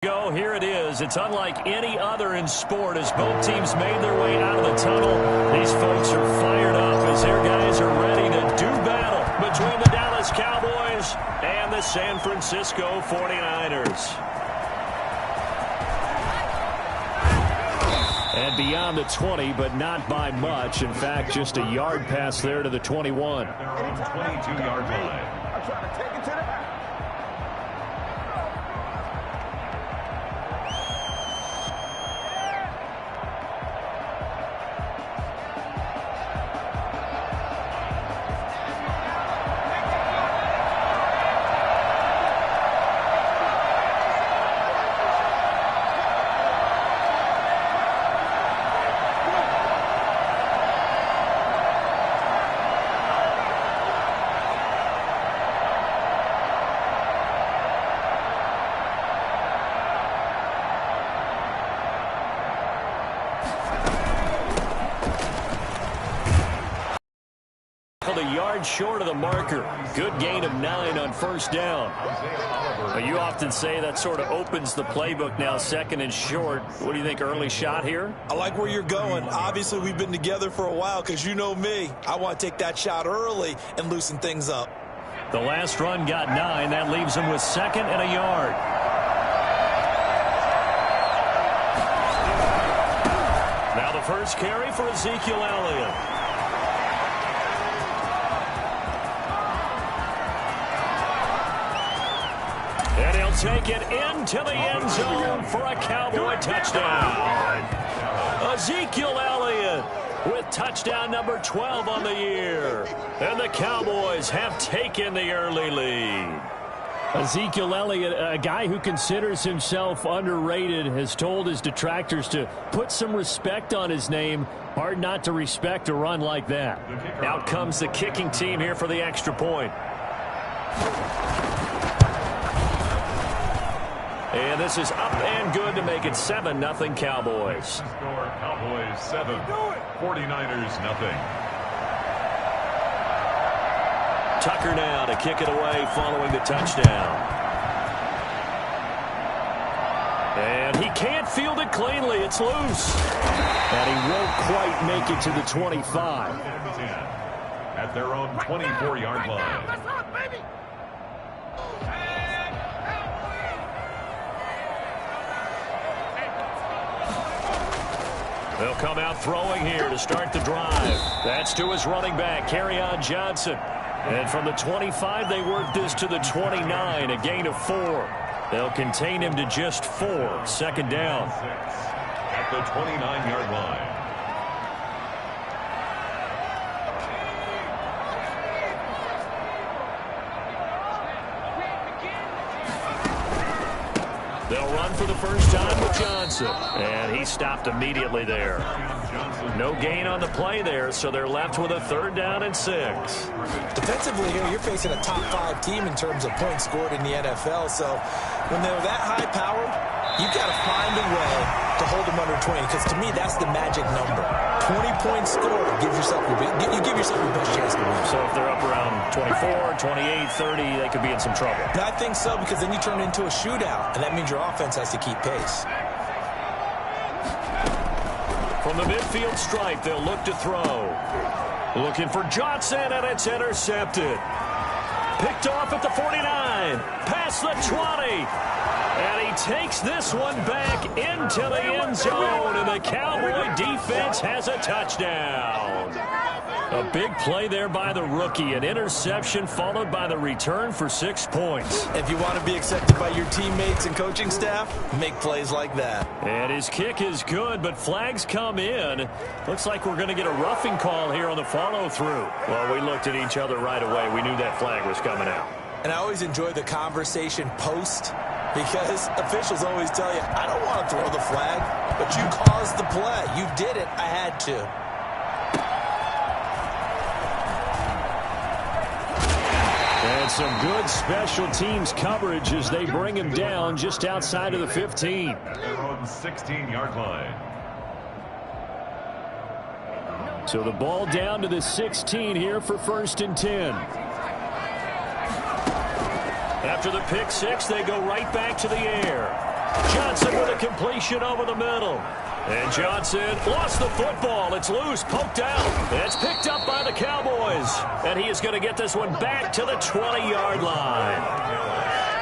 Go, here it is. It's unlike any other in sport as both teams made their way out of the tunnel. These folks are fired up as their guys are ready to do battle between the Dallas Cowboys and the San Francisco 49ers. And beyond the 20, but not by much. In fact, just a yard pass there to the 21. At their own 22-yard line. I'm trying to take it to the house. A yard short of the marker. Good gain of 9 on first down. You often say that sort of opens the playbook now, second and short. What do you think, early shot here? I like where you're going. Obviously, we've been together for a while because you know me. I want to take that shot early and loosen things up. The last run got 9. That leaves him with second and a yard. Now the first carry for Ezekiel Elliott. And he'll take it into the end zone for a Cowboy touchdown. Ezekiel Elliott with touchdown number 12 on the year. And the Cowboys have taken the early lead. Ezekiel Elliott, a guy who considers himself underrated, has told his detractors to put some respect on his name. Hard not to respect a run like that. Out comes the kicking team here for the extra point. And this is up and good to make it 7-0 Cowboys. Score Cowboys 7, 49ers nothing. Tucker now to kick it away following the touchdown. And he can't field it cleanly. It's loose. And he won't quite make it to the 25. At their own 24-yard line. They'll come out throwing here to start the drive. That's to his running back, Kerryon Johnson. And from the 25, they work this to the 29, a gain of 4. They'll contain him to just 4. Second down. At the 29-yard line. They'll run for the first time with Johnson. And he stopped immediately there. No gain on the play there, so they're left with a 3rd down and 6. Defensively here, you're facing a top 5 team in terms of points scored in the NFL. So when they're that high powered, you've got to find a way to hold them under 20. Because to me, that's the magic number. 20 points scored, you give yourself your best chance to win. So if they're up around 24, 28, 30, they could be in some trouble. I think so, because then you turn it into a shootout, and that means your offense has to keep pace. From the midfield stripe, they'll look to throw. Looking for Johnson, and it's intercepted. Picked off at the 49, past the 20. And he takes this one back into the end zone, and the Cowboy defense has a touchdown. A big play there by the rookie. An interception followed by the return for 6 points. If you want to be accepted by your teammates and coaching staff, make plays like that. And his kick is good, but flags come in. Looks like we're going to get a roughing call here on the follow-through. Well, we looked at each other right away. We knew that flag was coming out. And I always enjoy the conversation post, because officials always tell you, I don't want to throw the flag, but you caused the play. You did it. I had to. And some good special teams coverage as they bring him down just outside of the 15. Their own 16-yard line. So the ball down to the 16 here for 1st and 10. After the pick six, they go right back to the air. Johnson with a completion over the middle. And Johnson lost the football. It's loose, poked out. It's picked up by the Cowboys. And he is going to get this one back to the 20-yard line.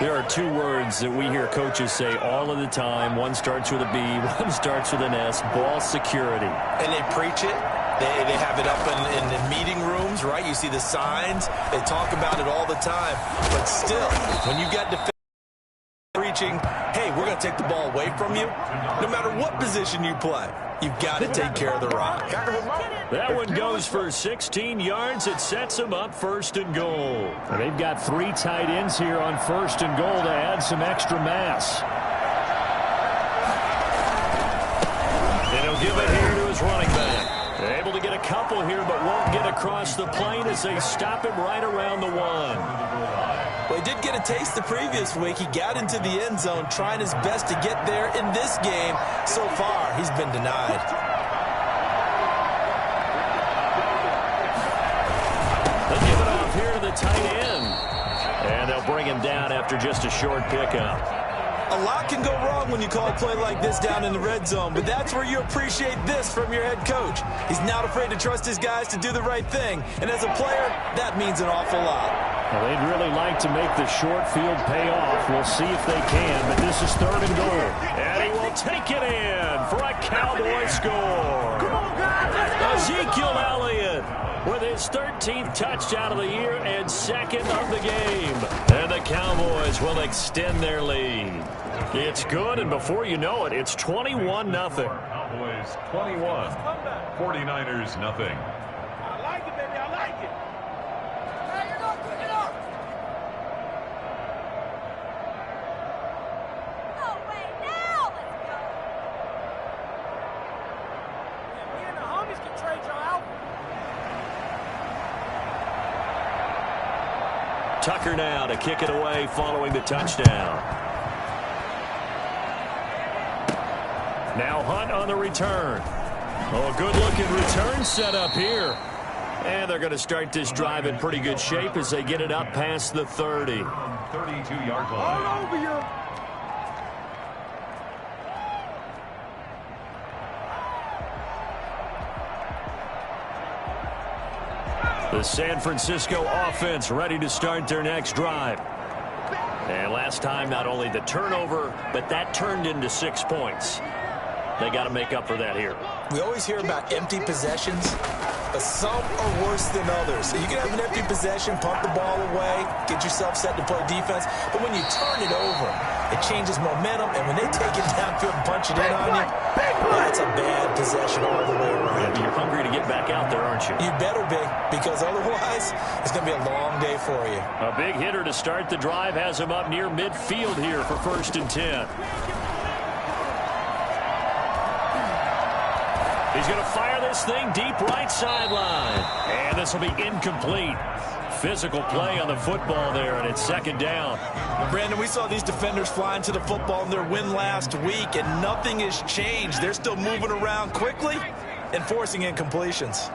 There are two words that we hear coaches say all of the time. One starts with a B, one starts with an S, ball security. And they preach it. They have it up in the meeting rooms, right? You see the signs. They talk about it all the time. But still, when you got defenders preaching, hey, we're going to take the ball away from you, no matter what position you play, you've got to take care of the rock. That one goes for 16 yards. It sets them up 1st and goal. They've got 3 tight ends here on 1st and goal to add some extra mass. And he'll give it here to his running back. Able to get a couple here, but won't get across the plane as they stop him right around the 1. Well, he did get a taste the previous week. He got into the end zone trying his best to get there in this game. So far, he's been denied. They'll give it off here to the tight end. And they'll bring him down after just a short pickup. A lot can go wrong when you call a play like this down in the red zone, but that's where you appreciate this from your head coach. He's not afraid to trust his guys to do the right thing, and as a player, that means an awful lot. Well, they'd really like to make the short field pay off. We'll see if they can, but this is 3rd and goal. And he will take it in for a Cowboy score. Come on, guys, Ezekiel Elliott with his 13th touchdown of the year and 2nd of the game. And the Cowboys will extend their lead. It's good, and before you know it, it's 21-0. Cowboys 21, 49ers nothing. I like it, baby. I like it. Hey, you're not good enough. No way now. Let's go. Me and the homies can trade y'all out. Tucker now to kick it away following the touchdown. Now Hunt on the return. Oh, good-looking return set up here. And they're going to start this drive in pretty good shape as they get it up past the 30. 32-yard line. All over you. The San Francisco offense ready to start their next drive. And last time, not only the turnover, but that turned into 6 points. They got to make up for that here. We always hear about empty possessions, but some are worse than others. So you can have an empty possession, pump the ball away, get yourself set to play defense, but when you turn it over, it changes momentum, and when they take it downfield and punch it in on you, that's a bad possession all the way around. You're hungry to get back out there, aren't you? You better be, because otherwise, it's going to be a long day for you. A big hitter to start the drive has him up near midfield here for 1st and 10. He's going to fire this thing deep right sideline. And this will be incomplete. Physical play on the football there, and it's 2nd down. Brandon, we saw these defenders flying to the football in their win last week, and nothing has changed. They're still moving around quickly and forcing incompletions.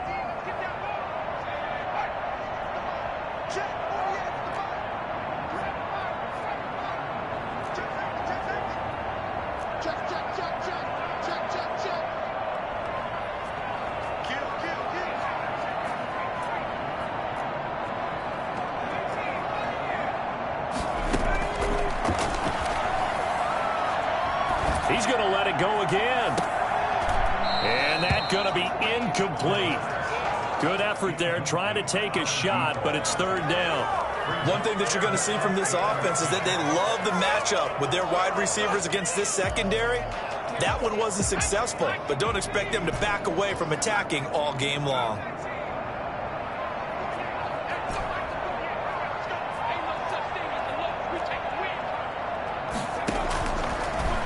He's going to let it go again. And that's going to be incomplete. Good effort there trying to take a shot, but it's 3rd down. One thing that you're going to see from this offense is that they love the matchup with their wide receivers against this secondary. That one wasn't successful, but don't expect them to back away from attacking all game long.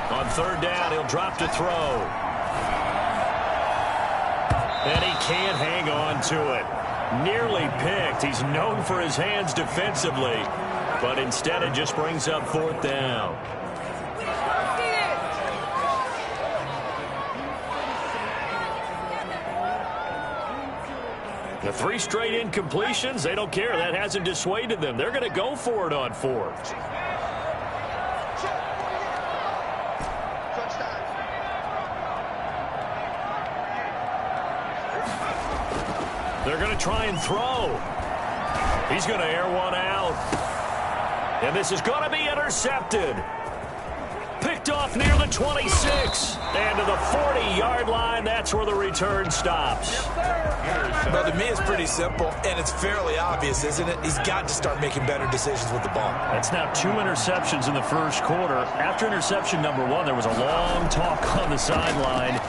On 3rd down, he'll drop to throw. And he can't hang on to it. Nearly picked. He's known for his hands defensively, but instead it just brings up 4th down. The 3 straight incompletions, they don't care. That hasn't dissuaded them. They're going to go for it on 4th. They're going to try and throw. He's going to air one out. And this is going to be intercepted. Picked off near the 26. And to the 40-yard line, that's where the return stops. Well, to me, it's pretty simple, and it's fairly obvious, isn't it? He's got to start making better decisions with the ball. That's now 2 interceptions in the first quarter. After interception number 1, there was a long talk on the sideline.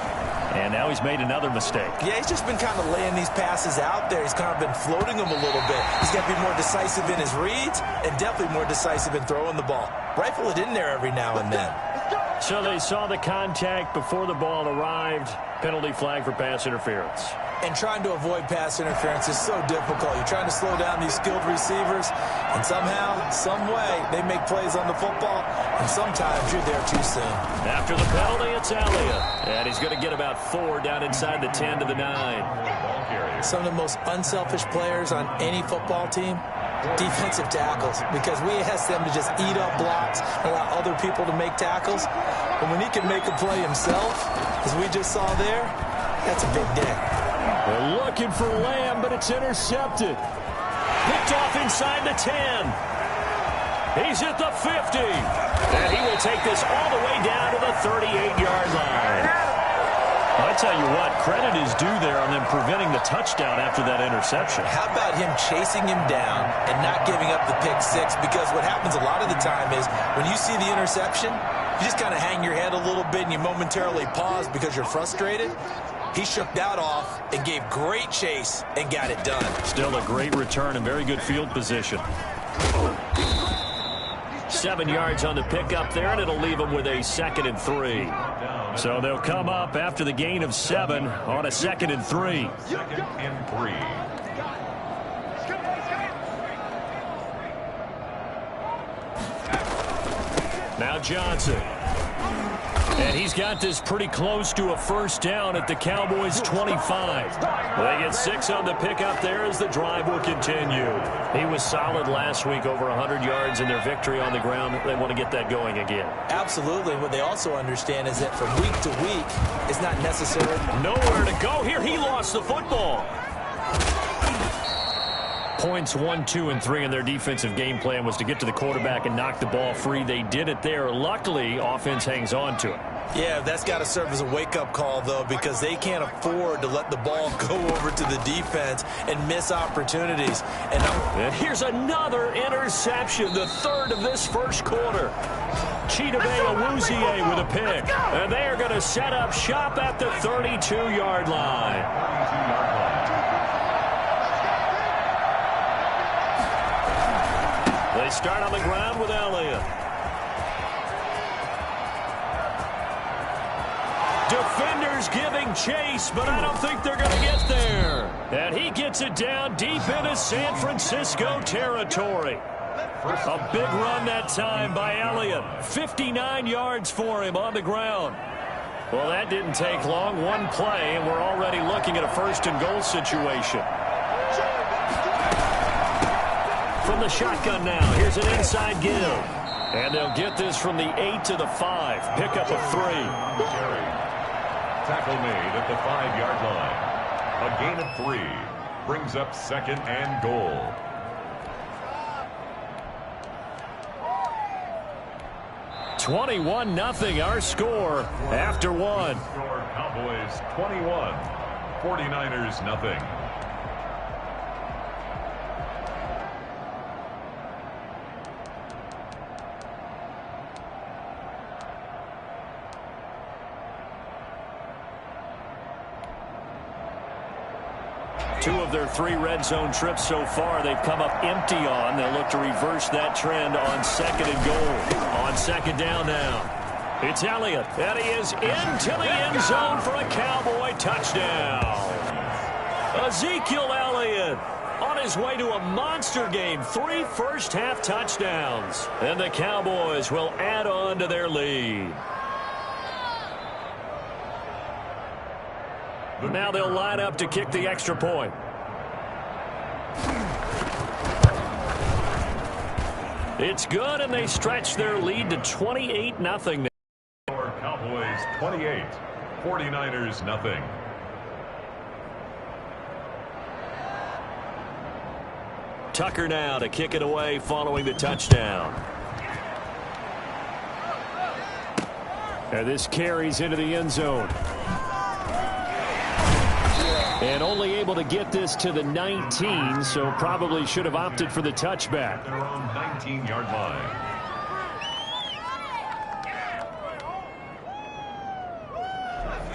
And now he's made another mistake. Yeah, he's just been kind of laying these passes out there. He's kind of been floating them a little bit. He's got to be more decisive in his reads and definitely more decisive in throwing the ball. Rifle it in there every now and then. So they saw the contact before the ball arrived. Penalty flag for pass interference. And trying to avoid pass interference is so difficult. You're trying to slow down these skilled receivers, and somehow, some way, they make plays on the football, and sometimes you're there too soon. After the penalty, it's Elliott. And he's going to get about 4 down inside the 10 to the 9. Some of the most unselfish players on any football team, defensive tackles, because we ask them to just eat up blocks, allow other people to make tackles. But when he can make a play himself, as we just saw there, that's a big day. They're looking for Lamb, but it's intercepted. Picked off inside the 10. He's at the 50. And he will take this all the way down to the 38-yard line. I tell you what, credit is due there on them preventing the touchdown after that interception. How about him chasing him down and not giving up the pick six? Because what happens a lot of the time is when you see the interception, you just kind of hang your head a little bit and you momentarily pause because you're frustrated. He shook that off and gave great chase and got it done. Still a great return and very good field position. 7 yards on the pickup there, and it'll leave him with a 2nd and 3. So they'll come up after the gain of 7 on a 2nd and 3. 2nd and 3. Now Johnson. And he's got this pretty close to a first down at the Cowboys' 25. They get 6 on the pickup there as the drive will continue. He was solid last week, over 100 yards in their victory on the ground. They want to get that going again. Absolutely. What they also understand is that from week to week, it's not necessarily nowhere to go here. He lost the football. Points 1, 2, and 3 in their defensive game plan was to get to the quarterback and knock the ball free. They did it there. Luckily, offense hangs on to it. Yeah, that's got to serve as a wake-up call, though, because they can't afford to let the ball go over to the defense and miss opportunities. And here's another interception, the 3rd of this first quarter. Chidobe Awuzie with a pick. And they are going to set up shop at the 32-yard line. They start on the ground with Elliott. Defenders giving chase, but I don't think they're going to get there. And he gets it down deep into San Francisco territory. A big run that time by Elliott. 59 yards for him on the ground. Well, that didn't take long. One play, and we're already looking at a 1st and goal situation. From the shotgun now, here's an inside give. And they'll get this from the 8 to the 5. Pickup of 3. Tackle made at the 5-yard line. A gain of 3 brings up 2nd and goal. $21-0 our score after 1. Score Cowboys 21, 49ers nothing. Two of their 3 red zone trips so far, they've come up empty on. They'll look to reverse that trend on 2nd and goal. On 2nd down now. It's Elliott, and he is into the end zone for a Cowboy touchdown. Ezekiel Elliott on his way to a monster game. 3 first-half touchdowns. And the Cowboys will add on to their lead. Now they'll line up to kick the extra point. It's good, and they stretch their lead to 28-0. Cowboys 28, 49ers nothing. Tucker now to kick it away following the touchdown. And this carries into the end zone. And only able to get this to the 19, so probably should have opted for the touchback. Their own 19-yard line.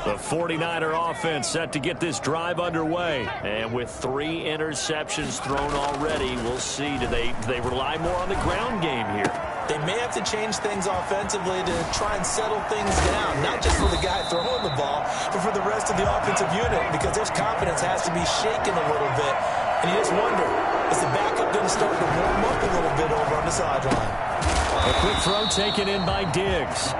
The 49er offense set to get this drive underway. And with 3 interceptions thrown already, we'll see. Do they rely more on the ground game here? They may have to change things offensively to try and settle things down, not just for the guy throwing the ball, but for the rest of the offensive unit, because their confidence has to be shaken a little bit. And you just wonder, is the backup going to start to warm up a little bit over on the sideline? A quick throw taken in by Diggs.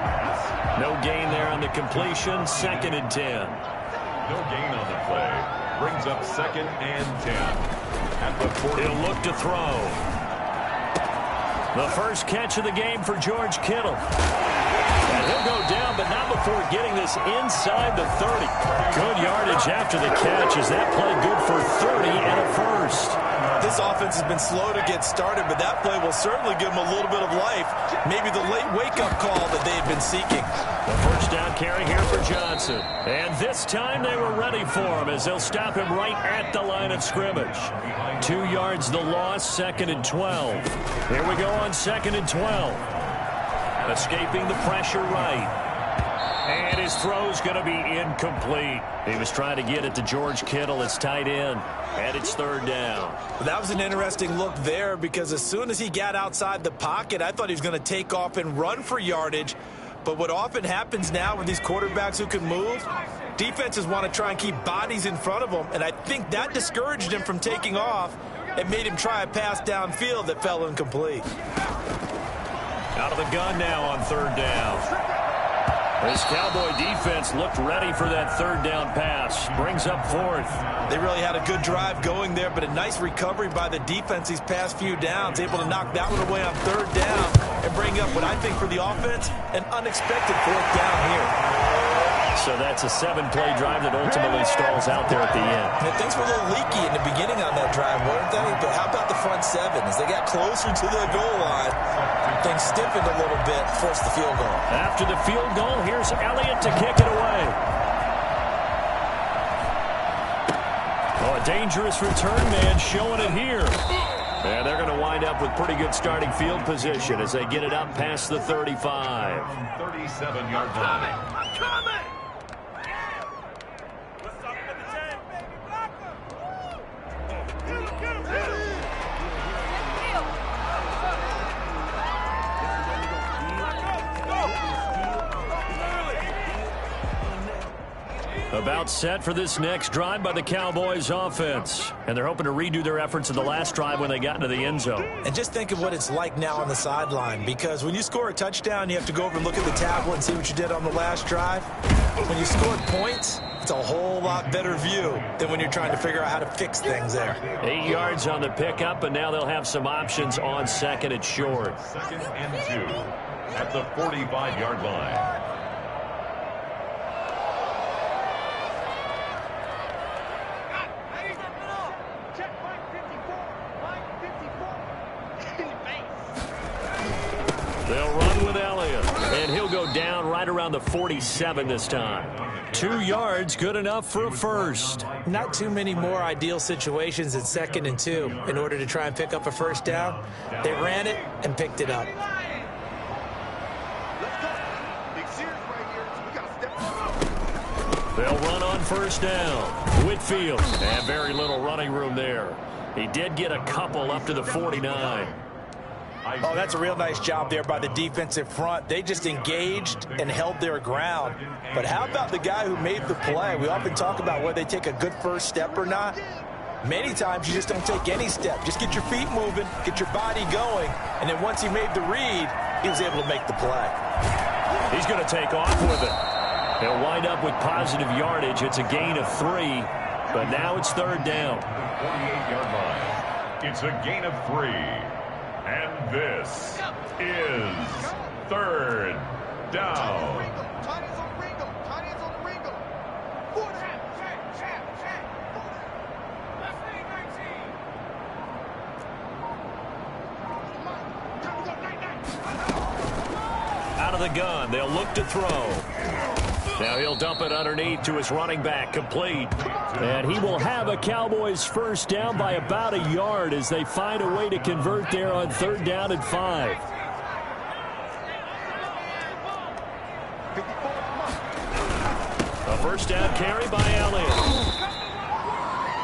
No gain there on the completion. 2nd and 10. No gain on the play. Brings up 2nd and 10. At the 40. He'll look to throw. The first catch of the game for George Kittle. And he'll go down, but not before getting this inside the 30. Good yardage after the catch. Is that play good for 30 and a first? This offense has been slow to get started, but that play will certainly give them a little bit of life. Maybe the late wake-up call that they had been seeking. The first down carry here for Johnson. And this time they were ready for him as they'll stop him right at the line of scrimmage. 2 yards the loss, 2nd and 12. Here we go on 2nd and 12. Escaping the pressure right. And his throw's going to be incomplete. He was trying to get it to George Kittle, his tight end. And it's 3rd down. That was an interesting look there because as soon as he got outside the pocket, I thought he was going to take off and run for yardage. But what often happens now with these quarterbacks who can move, defenses want to try and keep bodies in front of them. And I think that discouraged him from taking off and made him try a pass downfield that fell incomplete. Out of the gun now on 3rd down. This Cowboy defense looked ready for that 3rd down pass. Brings up 4th. They really had a good drive going there, but a nice recovery by the defense these past few downs. Able to knock that one away on 3rd down and bring up what I think for the offense, an unexpected 4th down here. So that's a 7-play drive that ultimately stalls out there at the end. And things were a little leaky in the beginning on that drive, weren't they? But how about the front 7? As they got closer to the goal line, things stiffened a little bit, forced the field goal. After the field goal, here's Elliott to kick it away. Oh, a dangerous return man showing it here. And they're going to wind up with pretty good starting field position as they get it up past the 35. 37-yard line. I'm coming! What's up with the 10? Get him! About set for this next drive by the Cowboys offense. And they're hoping to redo their efforts in the last drive when they got into the end zone. And just think of what it's like now on the sideline, because when you score a touchdown, you have to go over and look at the tablet and see what you did on the last drive. When you scored points, it's a whole lot better view than when you're trying to figure out how to fix things there. 8 yards on the pickup, and now they'll have some options on 2nd and short. 2nd and 2 at the 45-yard line. They'll run with Elliott, and he'll go down right around the 47 this time. 2 yards, good enough for a first. Not too many more ideal situations at 2nd and 2 in order to try and pick up a first down. They ran it and picked it up. They'll run on 1st down. Whitfield, and very little running room there. He did get a couple up to the 49. Oh, that's a real nice job there by the defensive front. They just engaged and held their ground. But how about the guy who made the play? We often talk about whether they take a good first step or not. Many times you just don't take any step. Just get your feet moving, get your body going, and then once he made the read, he was able to make the play. He's going to take off with it. He'll wind up with positive yardage. It's a gain of 3, but now it's 3rd down. 48-yard line. It's a gain of 3. And this is 3rd down. the gun. They'll look to throw. Now he'll dump it underneath to his running back, complete. And he will have a Cowboys first down by about a yard as they find a way to convert there on 3rd down and 5. A first down carry by Elliott.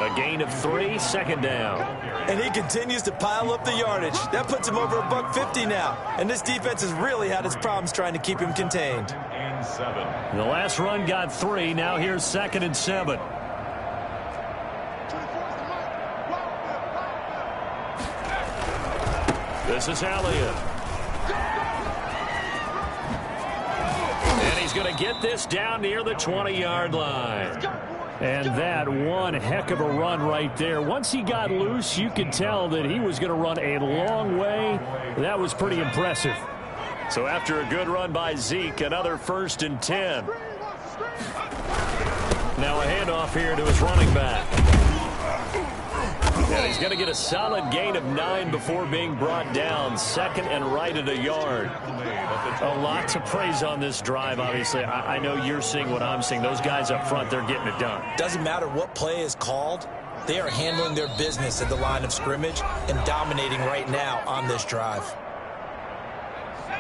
A gain of 3, 2nd down. And he continues to pile up the yardage. That puts him over $150 now. And this defense has really had its problems trying to keep him contained. The last run got 3. Now here's 2nd and 7. This is Elliott. And he's going to get this down near the 20-yard line. And that one heck of a run right there. Once he got loose, you could tell that he was going to run a long way. That was pretty impressive. So after a good run by Zeke, another 1st and 10. Now a handoff here to his running back. And he's going to get a solid gain of 9 before being brought down. 2nd and right at a yard. A lot to praise on this drive, obviously. I know you're seeing what I'm seeing. Those guys up front, they're getting it done. Doesn't matter what play is called. They are handling their business at the line of scrimmage and dominating right now on this drive.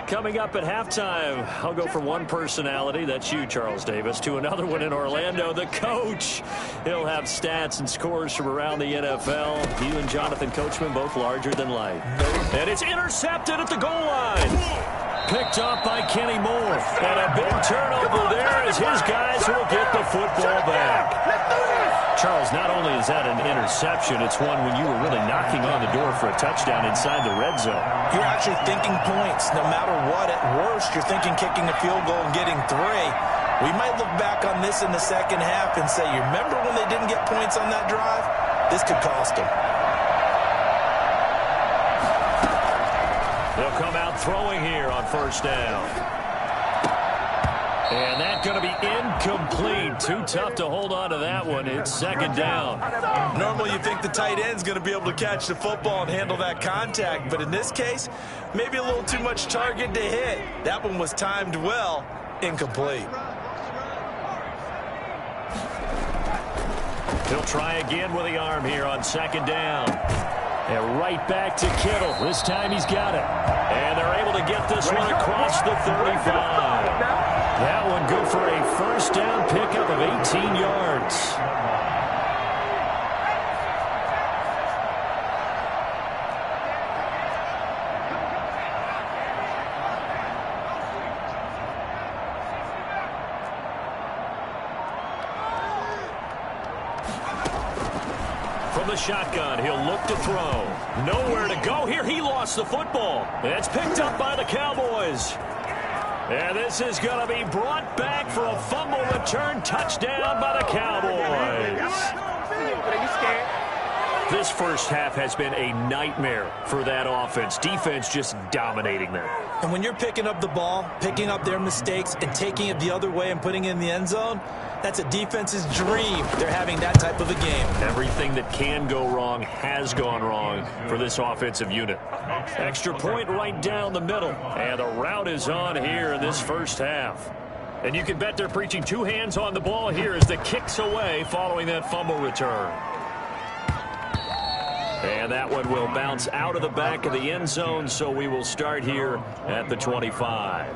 Coming up at halftime, I'll go from one personality, that's you, Charles Davis, to another one in Orlando, the coach. He'll have stats and scores from around the NFL. You and Jonathan Coachman both larger than life. And it's intercepted at the goal line. Picked up by Kenny Moore. And a big turnover there as his guys will get the football back. Charles, not only is that an interception, it's one when you were really knocking on the door for a touchdown inside the red zone. You're actually thinking points. No matter what, at worst, you're thinking kicking a field goal and getting 3. We might look back on this in the second half and say, you remember when they didn't get points on that drive? This could cost them. They'll come out throwing here on 1st down. And that's going to be incomplete. Too tough to hold on to that one. It's 2nd down. Normally you think the tight end's going to be able to catch the football and handle that contact. But in this case, maybe a little too much target to hit. That one was timed well. Incomplete. He'll try again with the arm here on 2nd down. And right back to Kittle. This time he's got it. And they're able to get this one across the 35. That one good for a 1st down pickup of 18 yards. From the shotgun, he'll look to throw. Nowhere to go here. He lost the football. It's picked up by the Cowboys. And this is going to be brought back for a fumble return touchdown by the Cowboys. This first half has been a nightmare for that offense. Defense just dominating them. And when you're picking up the ball, picking up their mistakes, and taking it the other way and putting it in the end zone, that's a defense's dream. They're having that type of a game. Everything that can go wrong has gone wrong for this offensive unit. Extra point right down the middle. And the route is on here in this first half. And you can bet they're preaching 2 hands on the ball here as the kick's away following that fumble return. And that one will bounce out of the back of the end zone, so we will start here at the 25.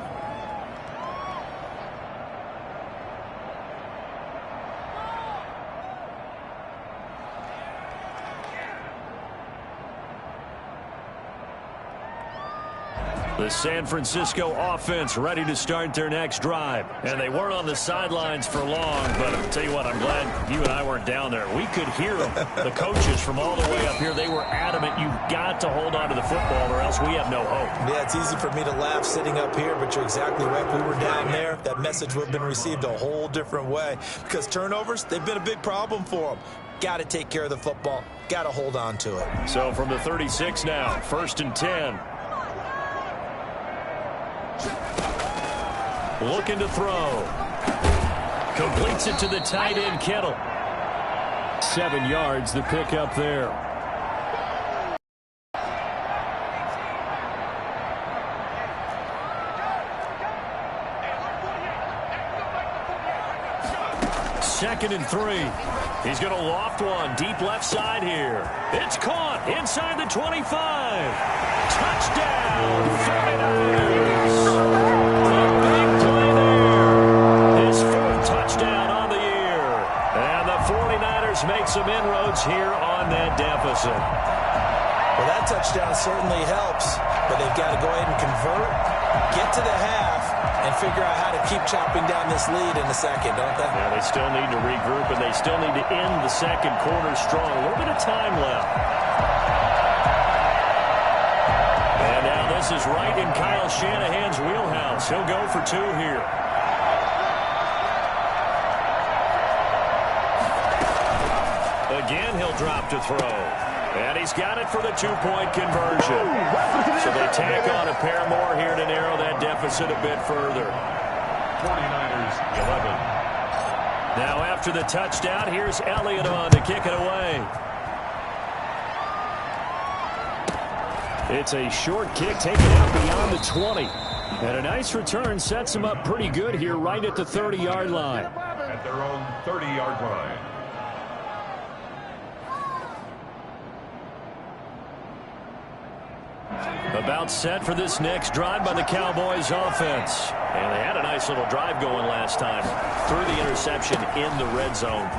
The San Francisco offense ready to start their next drive. And they weren't on the sidelines for long, but I'll tell you what, I'm glad you and I weren't down there. We could hear them. The coaches from all the way up here, they were adamant, you've got to hold on to the football or else we have no hope. Yeah, it's easy for me to laugh sitting up here, but you're exactly right. If we were down there, that message would have been received a whole different way. Because turnovers, they've been a big problem for them. Got to take care of the football. Got to hold on to it. So from the 36 now, 1st and 10. Looking to throw. Completes it to the tight end, Kittle. 7 yards, the pickup there. 2nd and 3. He's going to loft one deep left side here. It's caught inside the 25. Touchdown, 49ers. A big play there. His 4th touchdown on the year. And the 49ers make some inroads here on that deficit. Well, that touchdown certainly helps, but they've got to go ahead and convert, get to the half, and figure out how to keep chopping down this lead in the second, don't they? Yeah, they still need to regroup, and they still need to end the second quarter strong. A little bit of time left. And now this is right in Kyle Shanahan's wheelhouse. He'll go for 2 here. Again, he'll drop to throw. And he's got it for the 2-point conversion. So they tack on a pair more here to narrow that deficit a bit further. 49ers 11. Now after the touchdown, here's Elliott on to kick it away. It's a short kick taken out beyond the 20. And a nice return sets him up pretty good here right at the 30-yard line. At their own 30-yard line. About set for this next drive by the Cowboys offense. And they had a nice little drive going last time. Threw the interception in the red zone.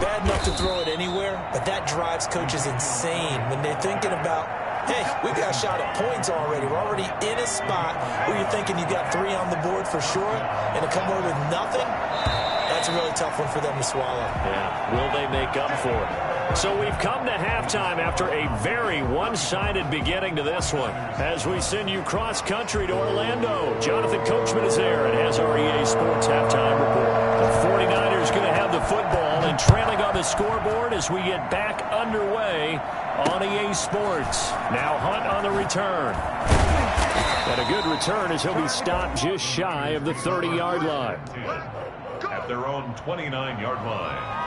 Bad enough to throw it anywhere, but that drives coaches insane when they're thinking about, hey, we've got a shot at points already. We're already in a spot where you're thinking you got 3 on the board for sure, and to come away with nothing, that's a really tough one for them to swallow. Yeah, will they make up for it? So we've come to halftime after a very one-sided beginning to this one. As we send you cross-country to Orlando, Jonathan Coachman is there and has our EA Sports halftime report. The 49ers going to have the football and trailing on the scoreboard as we get back underway on EA Sports. Now Hunt on the return. And a good return as he'll be stopped just shy of the 30-yard line. At their own 29-yard line.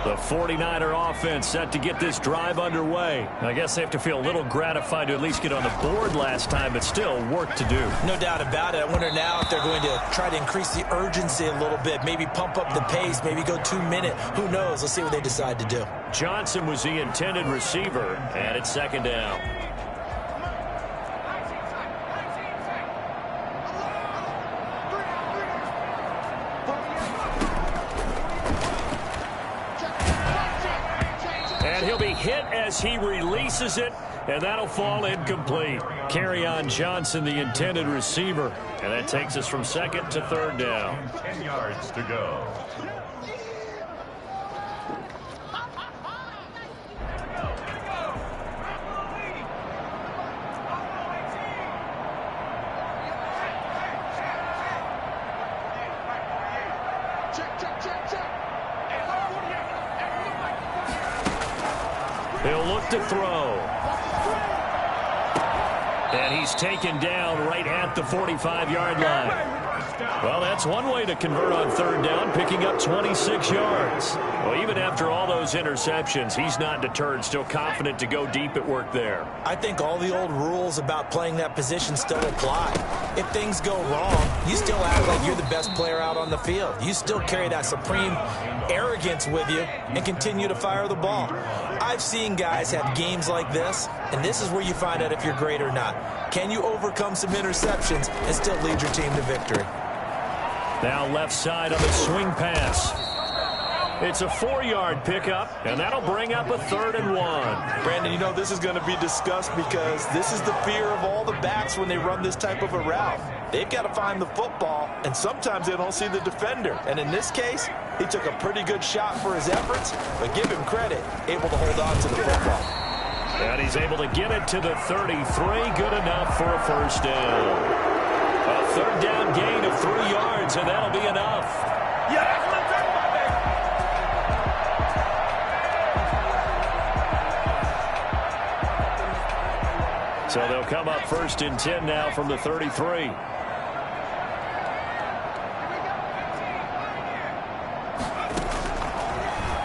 The 49er offense set to get this drive underway. I guess they have to feel a little gratified to at least get on the board last time, but still work to do. No doubt about it. I wonder now if they're going to try to increase the urgency a little bit, maybe pump up the pace, maybe go 2-minute. Who knows? Let's see what they decide to do. Johnson was the intended receiver, and it's 2nd down. He'll be hit as he releases it, and that'll fall incomplete. Carry on Johnson, the intended receiver. And that takes us from 2nd to 3rd down. 10 yards to go. He'll look to throw. And he's taken down right at the 45-yard line. Well, that's one way to convert on 3rd down, picking up 26 yards. Well, even after all those interceptions, he's not deterred, still confident to go deep at work there. I think all the old rules about playing that position still apply. If things go wrong, you still act like you're the best player out on the field. You still carry that supreme arrogance with you and continue to fire the ball. I've seen guys have games like this, and this is where you find out if you're great or not. Can you overcome some interceptions and still lead your team to victory? Now left side on the swing pass. It's a 4-yard pickup, and that'll bring up a 3rd and 1. Brandon, you know this is going to be discussed because this is the fear of all the backs when they run this type of a route. They've got to find the football, and sometimes they don't see the defender. And in this case, he took a pretty good shot for his efforts, but give him credit, able to hold on to the football. And he's able to get it to the 33, good enough for a 1st down. A 3rd down gain of 3 yards, and that'll be enough. Yeah, that's what I'm talking about, baby. So they'll come up 1st and 10 now from the 33.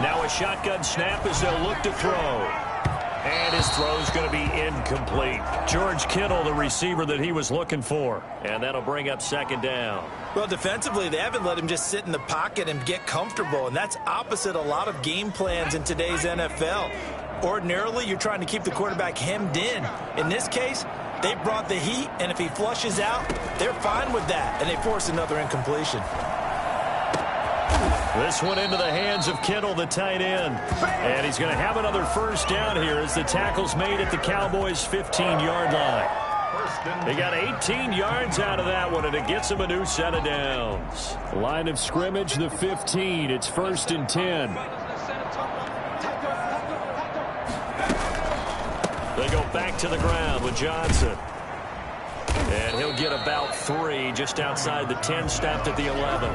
Now a shotgun snap as they'll look to throw. And his throw's going to be incomplete. George Kittle, the receiver that he was looking for. And that'll bring up second down. Well, defensively, they haven't let him just sit in the pocket and get comfortable, and that's opposite a lot of game plans in today's NFL. Ordinarily, you're trying to keep the quarterback hemmed in. In this case, they brought the heat, and if he flushes out, they're fine with that, and they force another incompletion. This one into the hands of Kittle, the tight end. And he's going to have another first down here as the tackle's made at the Cowboys' 15-yard line. They got 18 yards out of that one, and it gets them a new set of downs. Line of scrimmage, the 15. It's 1st and 10. They go back to the ground with Johnson. And he'll get about 3 just outside the 10, stopped at the 11.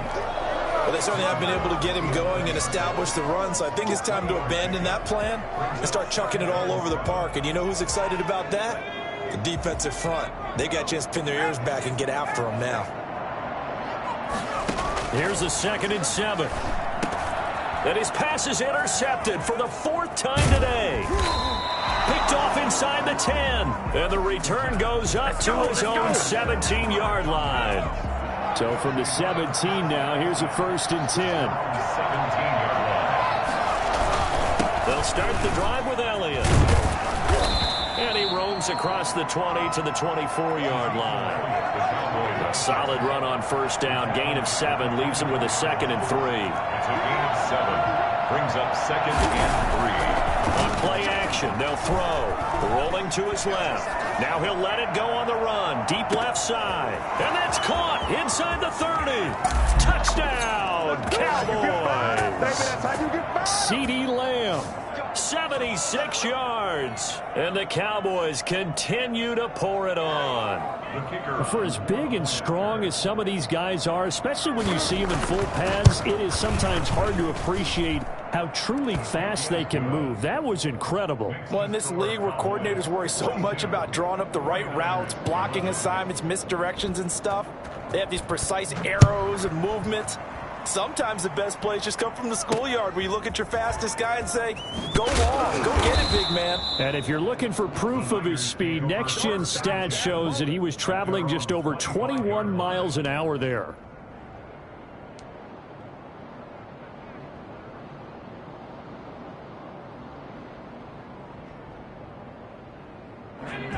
Well, they certainly have been able to get him going and establish the run, so I think it's time to abandon that plan and start chucking it all over the park. And you know who's excited about that? The defensive front. They got a chance to pin their ears back and get after him now. Here's a 2nd and 7. And his pass is intercepted for the 4th time today. Picked off inside the 10. And the return goes up to his own 17-yard line. So from the 17 now, here's a 1st and 10. 17-yard line. They'll start the drive with Elliott. And he roams across the 20 to the 24-yard line. A solid run on 1st down. Gain of 7 leaves him with a 2nd and 3. It's a gain of 7. Brings up 2nd and 3. On play action, they'll throw. Rolling to his left. Now he'll let it go on the run. Deep left side. And that's caught inside the 30. Touchdown, Cowboys. CeeDee Lamb, 76 yards. And the Cowboys continue to pour it on. For as big and strong as some of these guys are, especially when you see them in full pads, it is sometimes hard to appreciate how truly fast they can move. That was incredible. Well, in this league where coordinators worry so much about drawing up the right routes, blocking assignments, misdirections and stuff, they have these precise arrows and movements. Sometimes the best plays just come from the schoolyard where you look at your fastest guy and say, go long, go get it, big man. And if you're looking for proof of his speed, Next Gen Stats shows that he was traveling just over 21 miles an hour there.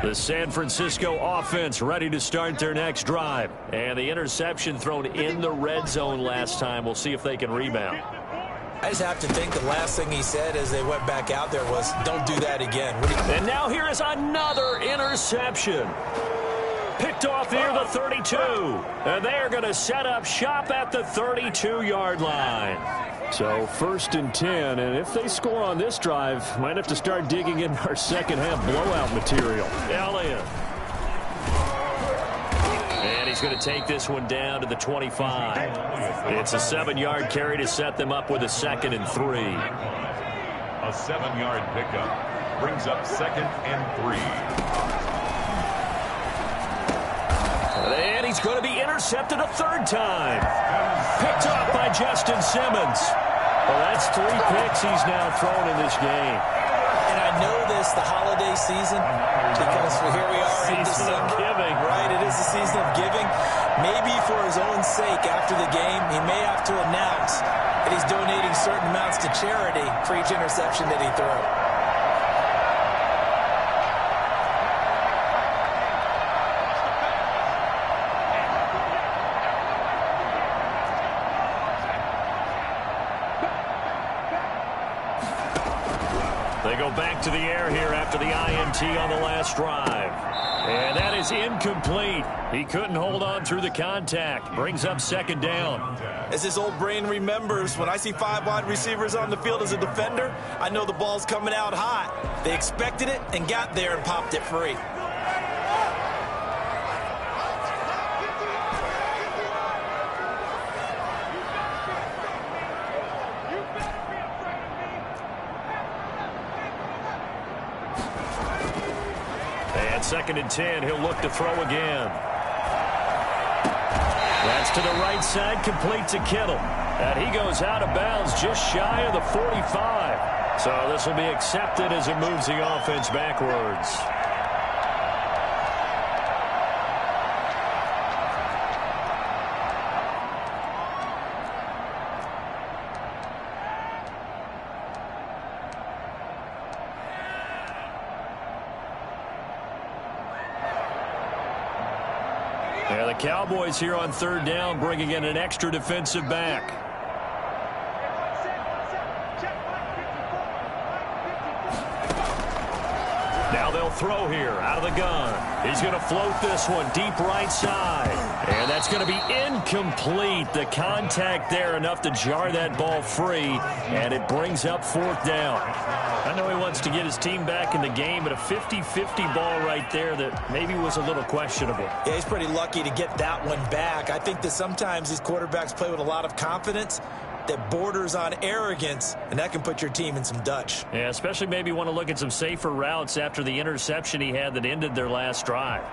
The San Francisco offense ready to start their next drive. And the interception thrown in the red zone last time. We'll see if they can rebound. I just have to think the last thing he said as they went back out there was, don't do that again. And now here is another interception. Picked off near the 32. And they are going to set up shop at the 32-yard line. So 1st and 10, and if they score on this drive, might have to start digging in our second-half blowout material. Elliott. And he's going to take this one down to the 25. It's a 7-yard carry to set them up with a 2nd and 3. A 7-yard pickup brings up 2nd and 3. And he's going to be intercepted a 3rd time. Picked off by Justin Simmons. Well, that's 3 picks he's now thrown in this game. And I know this, the holiday season, because here we are in Season of giving. Right, it is the season of giving. Maybe for his own sake after the game, he may have to announce that he's donating certain amounts to charity for each interception that he throws. They go back to the air here after the INT on the last drive. And that is incomplete. He couldn't hold on through the contact. Brings up 2nd down. As his old brain remembers, when I see 5 wide receivers on the field as a defender, I know the ball's coming out hot. They expected it and got there and popped it free. And 2nd and 10, he'll look to throw again. That's to the right side, complete to Kittle. And he goes out of bounds just shy of the 45. So this will be accepted as it moves the offense backwards. Yeah, the Cowboys here on third down bringing in an extra defensive back. Now they'll throw here out of the gun. He's going to float this one deep right side. And that's going to be incomplete. The contact there enough to jar that ball free. And it brings up fourth down. I know he wants to get his team back in the game, but a 50-50 ball right there that maybe was a little questionable. Yeah, he's pretty lucky to get that one back. I think that sometimes these quarterbacks play with a lot of confidence that borders on arrogance, and that can put your team in some Dutch. Yeah, especially maybe want to look at some safer routes after the interception he had that ended their last drive.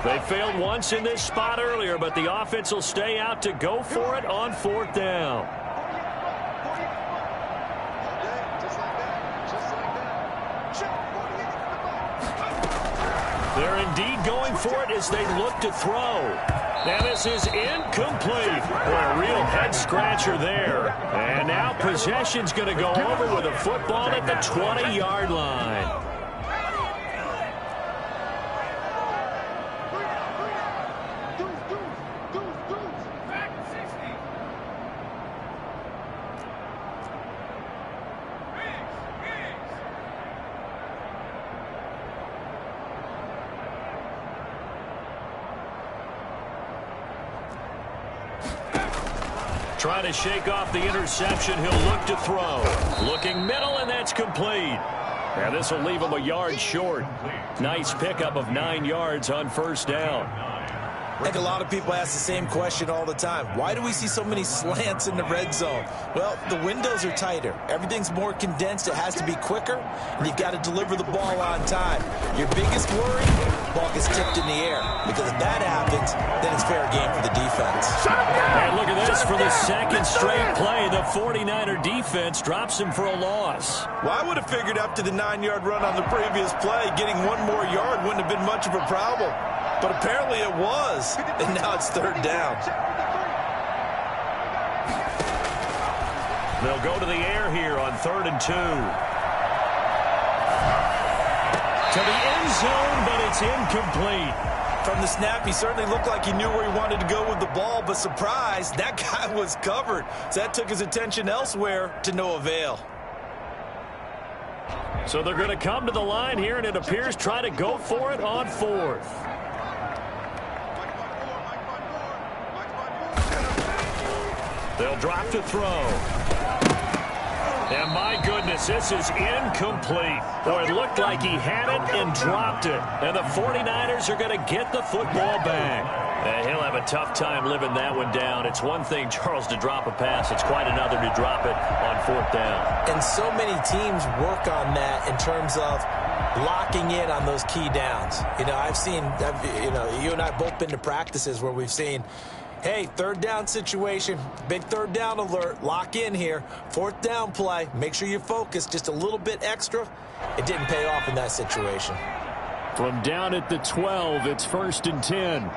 They failed once in this spot earlier, but the offense will stay out to go for it on fourth down. They're indeed going for it as they look to throw. Now this is incomplete. Boy, a real head-scratcher there. And now possession's going to go over with a football at the 20-yard line. Trying to shake off the interception. He'll look to throw. Looking middle, and that's complete. Now this will leave him a yard short. Nice pickup of 9 yards on first down. I think a lot of people ask the same question all the time. Why do we see so many slants in the red zone? Well, the windows are tighter. Everything's more condensed. It has to be quicker, and you've got to deliver the ball on time. Your biggest worry, ball gets tipped in the air. Because if that happens, then it's fair game for the defense. And look at this for the second straight play. The 49er defense drops him for a loss. Well, I would have figured up to the 9-yard run on the previous play, getting one more yard wouldn't have been much of a problem. But apparently it was, and now it's third down. They'll go to the air here on 3rd and 2. To the end zone, but it's incomplete. From the snap, he certainly looked like he knew where he wanted to go with the ball, but surprise, that guy was covered. So that took his attention elsewhere to no avail. So they're going to come to the line here, and it appears try to go for it on 4th. They'll drop to throw. And my goodness, this is incomplete. Boy, it looked like he had it and dropped it. And the 49ers are going to get the football back. He'll have a tough time living that one down. It's one thing, Charles, to drop a pass. It's quite another to drop it on 4th down. And so many teams work on that in terms of locking in on those key downs. You know, you and I both been to practices where we've seen, hey, third down situation, big third down alert, lock in here. 4th down play, make sure you focus just a little bit extra. It didn't pay off in that situation. From down at the 12, it's 1st and 10.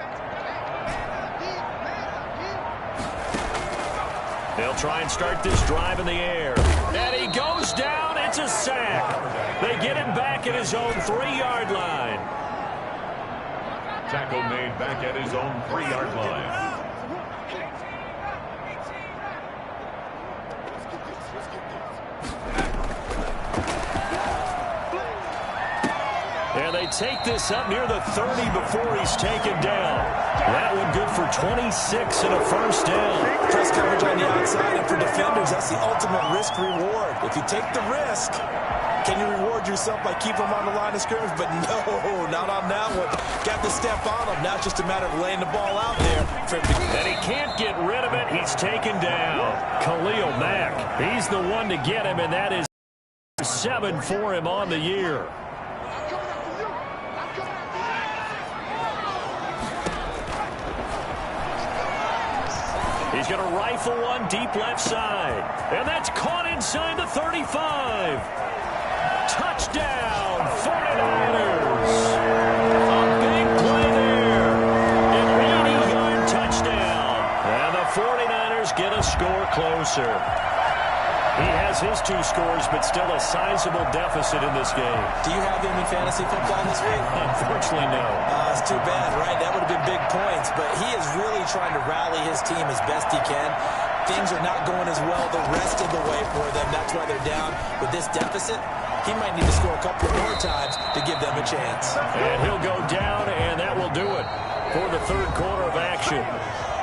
They'll try and start this drive in the air. And he goes down. It's a sack. They get him back at his own 3-yard line. Tackle made back at his own 3-yard line. And they take this up near the 30 before he's taken down. That one good for 26 and a first down. Press coverage on the outside, and for defenders, that's the ultimate risk-reward. If you take the risk, can you reward yourself by keeping them on the line of scrimmage? But no, not on that one. Got to step on them. Now it's just a matter of laying the ball out there. And he can't get rid of it. He's taken down. Khalil Mack, he's the one to get him, and that is 7 for him on the year. He's going to rifle one deep left side. And that's caught inside the 35. Touchdown, 49ers. A big play there. An 80-yard touchdown. And the 49ers get a score closer. He has his 2 scores, but still a sizable deficit in this game. Do you have him in fantasy football this week? Unfortunately, no. It's too bad, right? That would have been big points, but he is really trying to rally his team as best he can. Things are not going as well the rest of the way for them. That's why they're down with this deficit. He might need to score a couple more times to give them a chance. And he'll go down, and that will do it for the third quarter of action.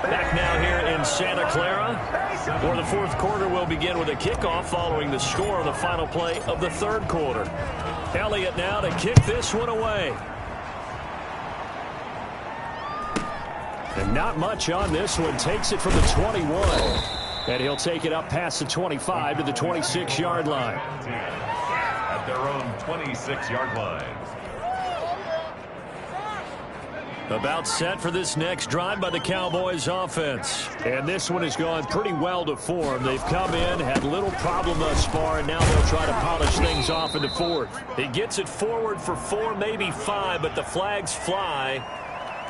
Back now here in Santa Clara, where the fourth quarter will begin with a kickoff following the score of the final play of the third quarter. Elliott now to kick this one away. And not much on this one. Takes it from the 21. And he'll take it up past the 25 to the 26-yard line. At their own 26-yard line. About set for this next drive by the Cowboys offense. And this one has gone pretty well to form. They've come in, had little problem thus far, and now they'll try to polish things off in the fourth. He gets it forward for 4, maybe 5, but the flags fly.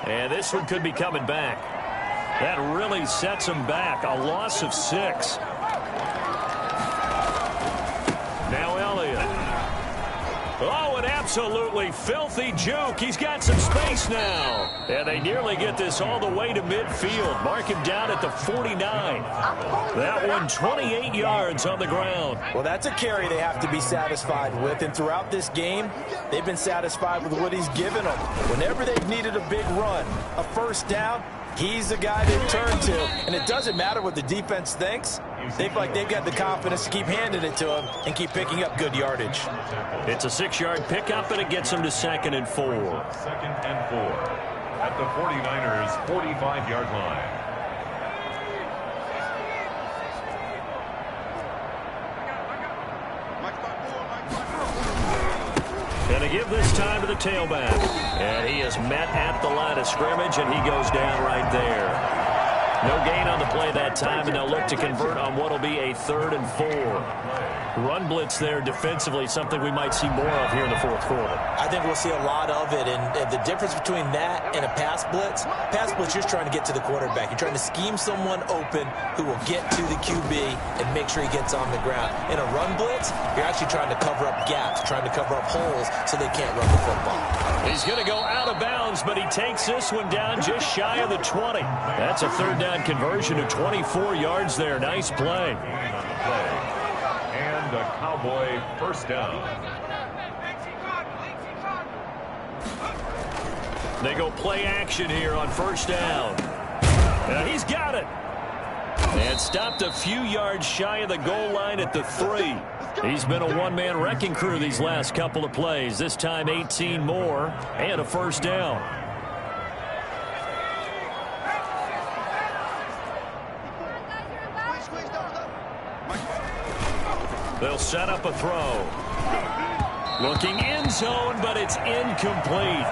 And this one could be coming back. That really sets him back. A loss of 6. Now Elliott. Oh, an absolutely filthy juke. He's got some space now. And they nearly get this all the way to midfield. Mark him down at the 49. That one 28 yards on the ground. Well, that's a carry they have to be satisfied with. And throughout this game, they've been satisfied with what he's given them. Whenever they've needed a big run, a first down, he's the guy they've turned to. And it doesn't matter what the defense thinks. They feel like they've got the confidence to keep handing it to him and keep picking up good yardage. It's a 6-yard pickup, and it gets him to 2nd and 4. 2nd and 4 at the 49ers' 45-yard line. And to give this time to the tailback. And he is met at the line of scrimmage, and he goes down right there. No gain on the play that time, and they'll look to convert on what will be a 3rd and 4. Run blitz there defensively, something we might see more of here in the fourth quarter. I think we'll see a lot of it, and the difference between that and a pass blitz, you're trying to get to the quarterback. You're trying to scheme someone open who will get to the QB and make sure he gets on the ground. In a run blitz, you're actually trying to cover up gaps, trying to cover up holes so they can't run the football. He's going to go out of bounds, but he takes this one down just shy of the 20. That's a 3rd down conversion of 24 yards there. Nice play. And a Cowboy first down. They go play action here on first down. And he's got it. And stopped a few yards shy of the goal line at the 3. He's been a one-man wrecking crew these last couple of plays. This time 18 more and a first down. They'll set up a throw. Looking end zone, but it's incomplete.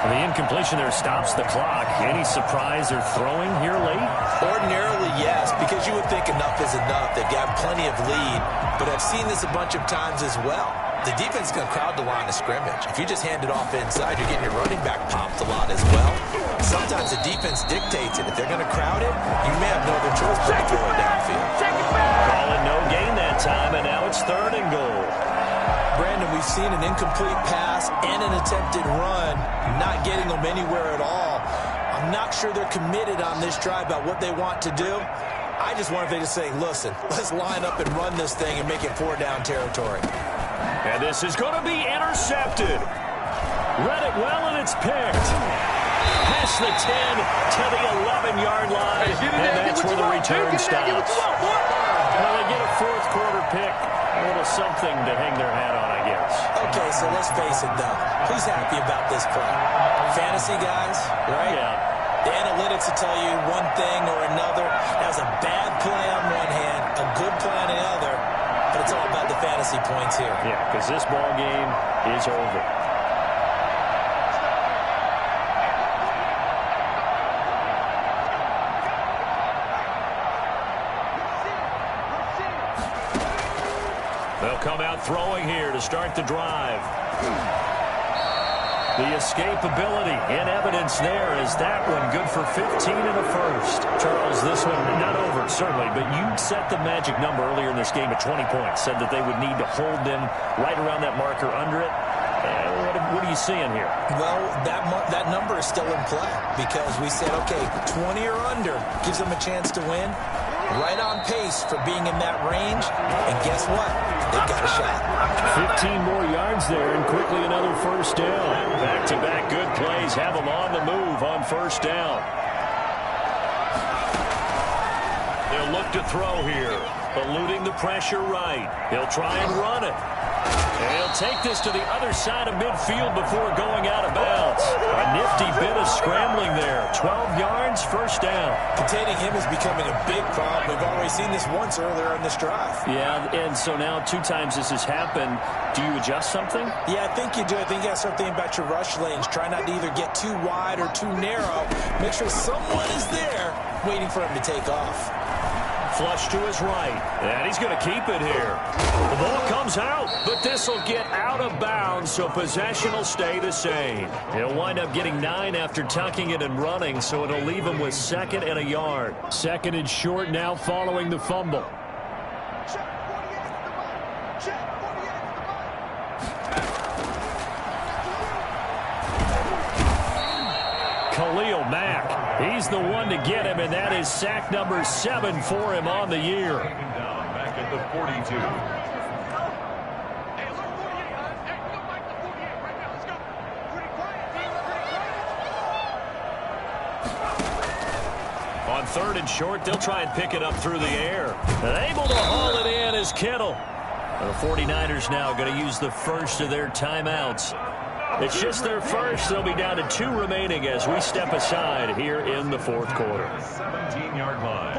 The incompletion there stops the clock. Any surprise they're throwing here late? Ordinarily, yes, because you would think enough is enough. They've got plenty of lead, but I've seen this a bunch of times as well. The defense is going to crowd the line of scrimmage. If you just hand it off inside, you're getting your running back popped a lot as well. Sometimes the defense dictates it. If they're going to crowd it, you may have no other choice but to throw it downfield. Call it no gain that time, and now it's 3rd and goal. Brandon, we've seen an incomplete pass and an attempted run, not getting them anywhere at all. I'm not sure they're committed on this drive about what they want to do. I just wonder if they just say, listen, let's line up and run this thing and make it 4-down territory. And this is going to be intercepted. Read it well, and it's picked. Past the 10 to the 11-yard line, and that's where the return stops. Well, they get a fourth quarter pick. A little something to hang their hat on, I guess. Okay, so let's face it, though. Who's happy about this play? Fantasy guys, right? Yeah. The analytics will tell you one thing or another. That was a bad play on one hand, a good play on the other, but it's all about the fantasy points here. Yeah, because this ball game is over. come out throwing here to start the drive. The escapability in evidence there is that one good for 15 in the first. Charles, this one not over, certainly, but you set the magic number earlier in this game at 20 points. Said that they would need to hold them right around that marker under it. What are you seeing here? Well, that number is still in play because we said, okay, 20 or under gives them a chance to win. Right on pace for being in that range. And guess what? They've got a shot. 15 more yards there and quickly another first down. Back-to-back good plays have them on the move on first down. They'll look to throw here. Eluding the pressure right. He'll try and run it. And he'll take this to the other side of midfield before going out of bounds. A nifty bit of scrambling there. 12 yards, first down. Containing him is becoming a big problem. We've already seen this once earlier on this drive. Yeah, and so now 2 times this has happened. Do you adjust something? Yeah, I think you do. I think you got to start thinking about your rush lanes. Try not to either get too wide or too narrow. Make sure someone is there waiting for him to take off. Flush to his right, and he's going to keep it here. The ball comes out, but this will get out of bounds, so possession will stay the same. He'll wind up getting 9 after tucking it and running, so it'll leave him with 2nd and a yard. 2nd and short now following the fumble. Khalil Mack, he's the one to get him, and that is sack number 7 for him on the year. Back at the 42. On 3rd and short, they'll try and pick it up through the air. And able to haul it in is Kittle. And the 49ers now going to use the first of their timeouts. It's just their first. They'll be down to 2 remaining as we step aside here in the 4th quarter. 17-yard line.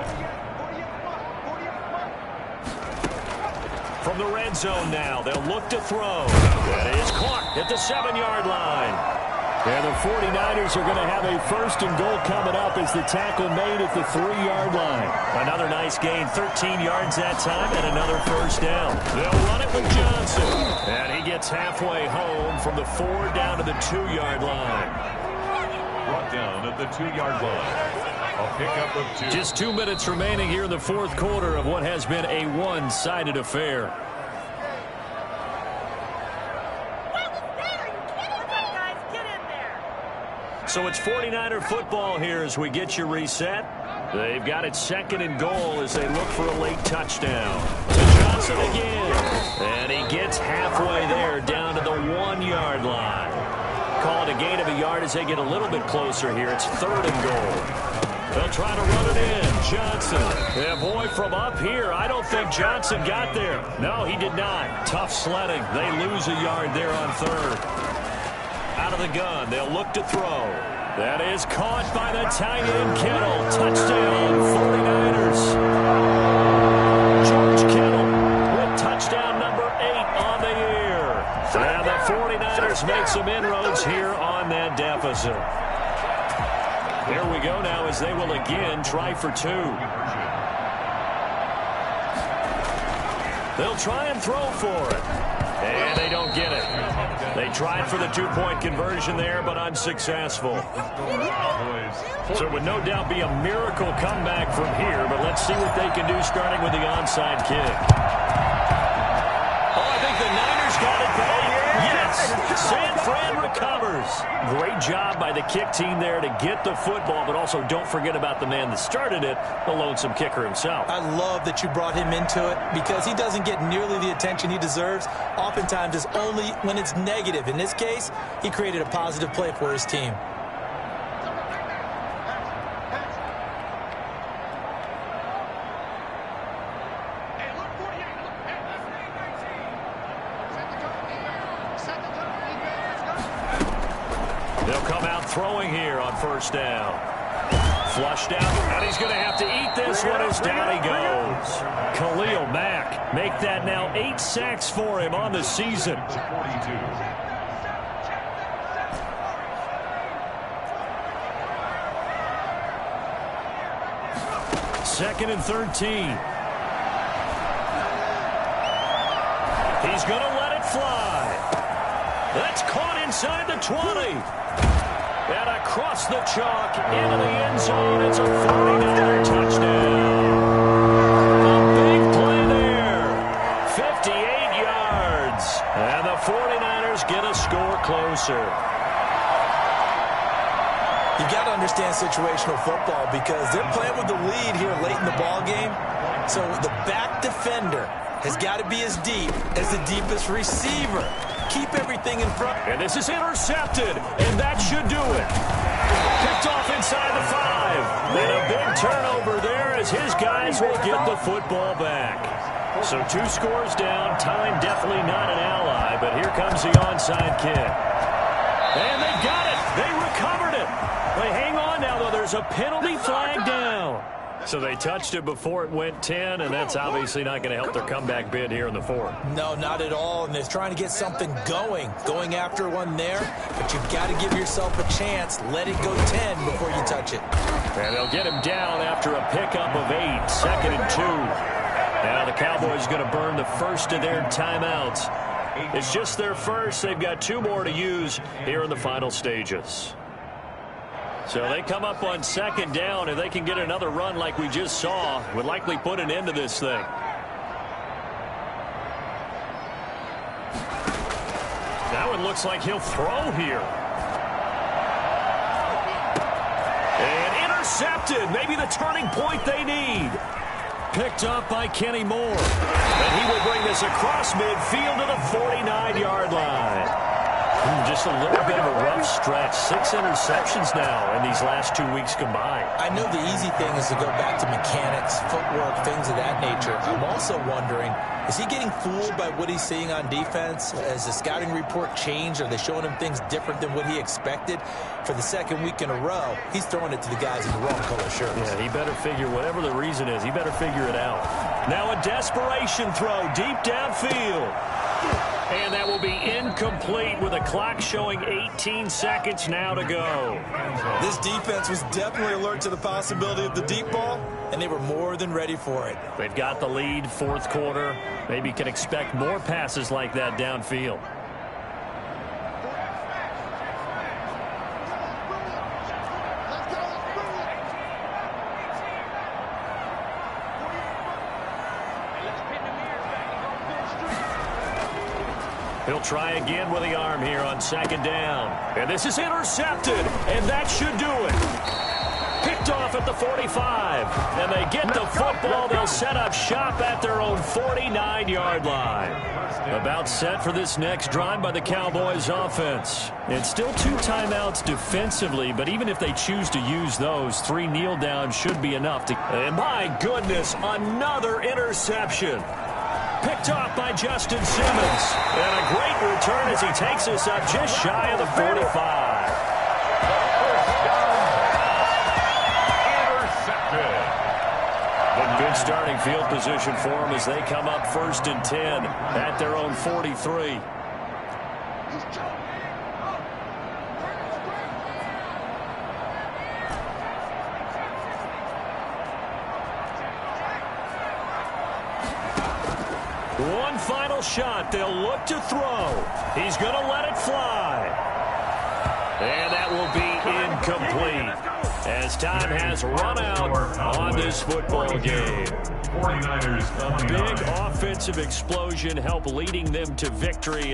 From the red zone now, they'll look to throw. That is caught at the 7-yard line. And the 49ers are going to have a 1st and goal coming up as the tackle made at the 3-yard line. Another nice gain, 13 yards that time, and another first down. They'll run it with Johnson. And he gets halfway home from the 4 down to the 2-yard line. Brought down at the 2-yard line. A pickup of 2. Just 2 minutes remaining here in the 4th quarter of what has been a one-sided affair. So it's 49er football here as we get you reset. They've got it 2nd and goal as they look for a late touchdown. To Johnson again. And he gets halfway there down to the 1-yard line. Call it a gain of a yard as they get a little bit closer here. It's 3rd and goal. They'll try to run it in. Johnson. And boy, from up here, I don't think Johnson got there. No, he did not. Tough sledding. They lose a yard there on 3rd. Out of the gun, they'll look to throw. That is caught by the tight end, Kittle. Touchdown, 49ers. George Kittle with touchdown number 8 on the year. And the 49ers make some inroads here on that deficit. Here we go now as they will again try for 2. They'll try and throw for it. And they don't get it. They tried for the 2-point conversion there, but unsuccessful. So it would no doubt be a miracle comeback from here, but let's see what they can do starting with the onside kick. Oh, I think the Niners got it back. Yes! San Fran recovers. Great job by the kick team there to get the football, but also don't forget about the man that started it, the lonesome kicker himself. I love that you brought him into it because he doesn't get nearly the attention he deserves. Oftentimes it's only when it's negative. In this case, he created a positive play for his team. They'll come out throwing here on 1st down. Flushed out, and he's going to have to eat this one as down he goes. Khalil Mack, make that now 8 sacks for him on the season. 42. 2nd and 13. He's going to let it fly. That's caught inside the 20. And across the chalk into the end zone. It's a 49er touchdown. A big play there. 58 yards. And the 49ers get a score closer. You got to understand situational football because they're playing with the lead here late in the ball game. So the back defender has got to be as deep as the deepest receiver. Keep everything in front. And this is intercepted, and that should do it. Picked off inside the 5. And a big turnover there as his guys will get the football back. So 2 scores down. Time definitely not an ally, but here comes the onside kick. And they got it. They recovered it. They hang on now, though. There's a penalty flag down. So they touched it before it went 10, and that's obviously not going to help their comeback bid here in the 4th. No, not at all. And they're trying to get something going after one there. But you've got to give yourself a chance. Let it go 10 before you touch it. And they'll get him down after a pickup of 8, 2nd and 2. Now the Cowboys going to burn the first of their timeouts. It's just their first. They've got 2 more to use here in the final stages. So they come up on 2nd down. If they can get another run like we just saw, would likely put an end to this thing. That one looks like he'll throw here. And intercepted. Maybe the turning point they need. Picked up by Kenny Moore. And he will bring this across midfield to the 49-yard line. Just a little bit of a rough stretch. 6 interceptions now in these last 2 weeks combined. I know the easy thing is to go back to mechanics, footwork, things of that nature. I'm also wondering, is he getting fooled by what he's seeing on defense? Has the scouting report changed? Are they showing him things different than what he expected? For the 2nd week in a row, he's throwing it to the guys in the wrong color shirts. Yeah, he better figure, whatever the reason is, he better figure it out. Now a desperation throw deep downfield. And that will be incomplete with a clock showing 18 seconds now to go. This defense was definitely alert to the possibility of the deep ball, and they were more than ready for it. They've got the lead, 4th quarter. Maybe can expect more passes like that downfield. He'll try again with the arm here on 2nd down. And this is intercepted, and that should do it. Picked off at the 45. And they get the football. They'll set up shop at their own 49-yard line. About set for this next drive by the Cowboys offense. It's still 2 timeouts defensively, but even if they choose to use those, 3 kneel downs should be enough to... And my goodness, another interception. Picked off by Justin Simmons. And a great return as he takes us up just shy of the 45. Intercepted. A good starting field position for them as they come up 1st and 10 at their own 43. One final shot. They'll look to throw. He's going to let it fly. And that will be incomplete as time has run out on this football game. 49ers. A big offensive explosion helped leading them to victory. And